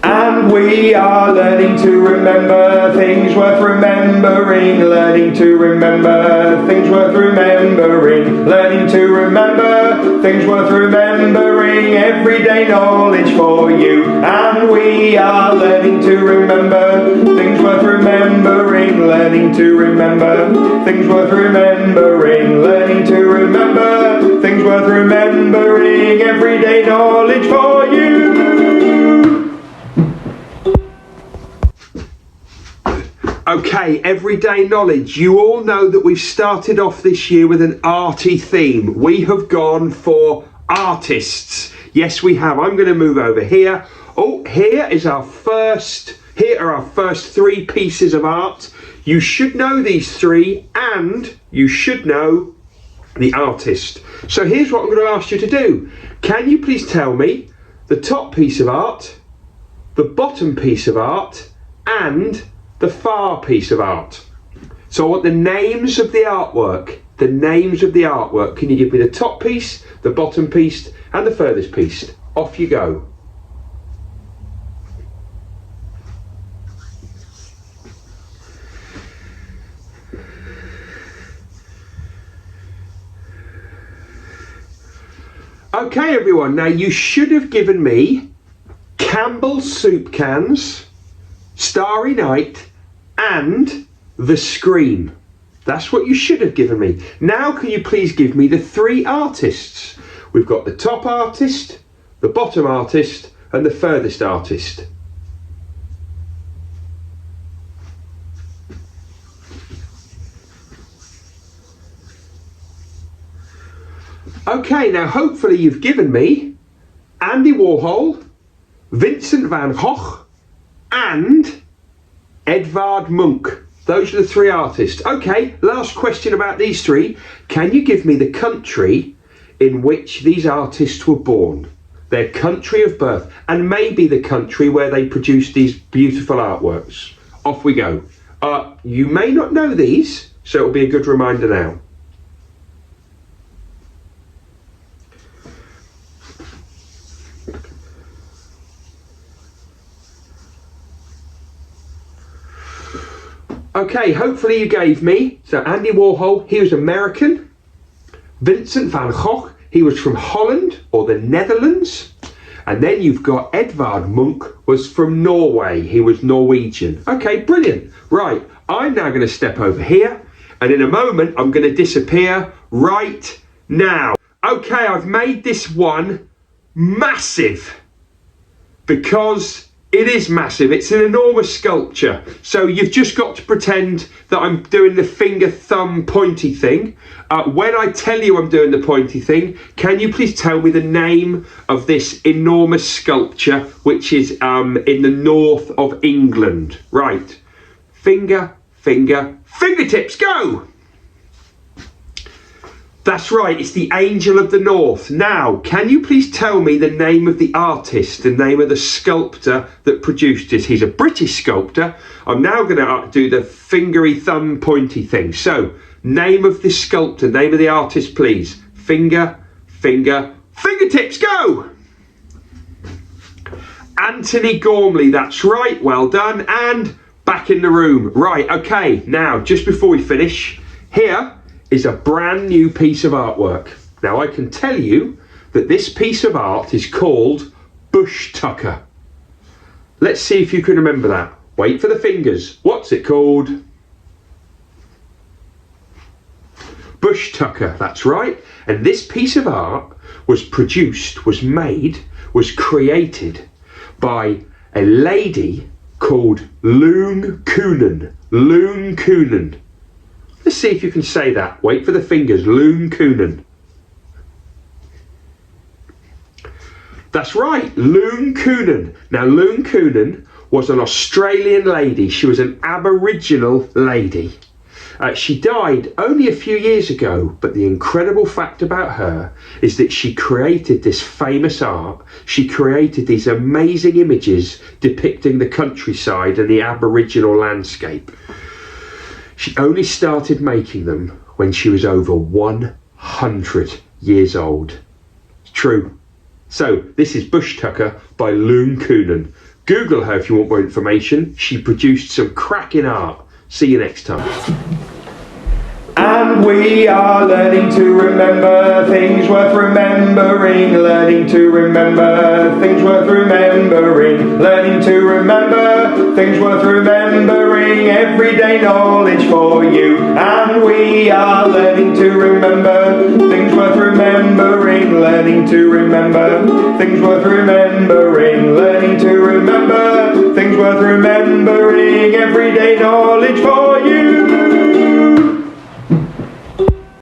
And we are learning to remember things worth remembering, learning to remember things worth remembering, learning to remember things worth remembering, everyday knowledge for you. And we are learning to remember things worth remembering, learning to remember things worth remembering, learning to remember things worth remembering, everyday knowledge for you. Okay, everyday knowledge. You all know that we've started off this year with an arty theme. We have gone for artists. Yes, we have. I'm going to move over here. Oh, here are our first three pieces of art. You should know these three, and you should know the artist. So here's what I'm going to ask you to do. Can you please tell me the top piece of art, the bottom piece of art, and the far piece of art? So I want the names of the artwork. The names of the artwork. Can you give me the top piece, the bottom piece, and the furthest piece? Off you go. Okay, everyone. Now you should have given me Campbell's soup cans, Starry Night, and The Scream. That's what you should have given me. Now can you please give me the three artists? We've got the top artist, the bottom artist, and the furthest artist. Okay, now hopefully you've given me Andy Warhol, Vincent van Gogh, and Edvard Munch. Those are the three artists. Okay, last question about these three. Can you give me the country in which these artists were born? Their country of birth, and maybe the country where they produced these beautiful artworks. Off we go. You may not know these, so it'll be a good reminder now. Okay, hopefully you gave me. So Andy Warhol, he was American. Vincent van Gogh, he was from Holland or the Netherlands. And then you've got Edvard Munch, was from Norway. He was Norwegian. Okay, brilliant. Right, I'm now going to step over here. And in a moment, I'm going to disappear right now. Okay, I've made this one massive because it is massive. It's an enormous sculpture. So you've just got to pretend that I'm doing the finger thumb pointy thing. When I tell you I'm doing the pointy thing, can you please tell me the name of this enormous sculpture, which is in the north of England? Right. Finger, finger, fingertips, go! That's right, it's the Angel of the North. Now, can you please tell me the name of the artist, the name of the sculptor that produced it? He's a British sculptor. I'm now going to do the fingery thumb pointy thing. So, name of the sculptor, name of the artist, please. Finger, finger, fingertips, go! Anthony Gormley, that's right, well done. And back in the room. Right, okay, now, just before we finish, here is a brand new piece of artwork. Now I can tell you that this piece of art is called Bush Tucker. Let's see if you can remember that. Wait for the fingers. What's it called? Bush Tucker, that's right. And this piece of art was produced, was made, was created by a lady called Loon Coonan. Loon Coonan. Let's see if you can say that. Wait for the fingers. Loon Coonan. That's right, Loon Coonan. Now, Loon Coonan was an Australian lady. She was an Aboriginal lady. She died only a few years ago, but the incredible fact about her is that she created this famous art. She created these amazing images depicting the countryside and the Aboriginal landscape. She only started making them when she was over 100 years old. It's true. So this is Bush Tucker by Loon Coonan. Google her if you want more information. She produced some cracking art. See you next time. And we are learning to remember things worth remembering, learning to remember things worth remembering, learning to remember things worth remembering, everyday knowledge for you. And we are learning to remember things worth remembering, learning to remember things worth remembering, learning to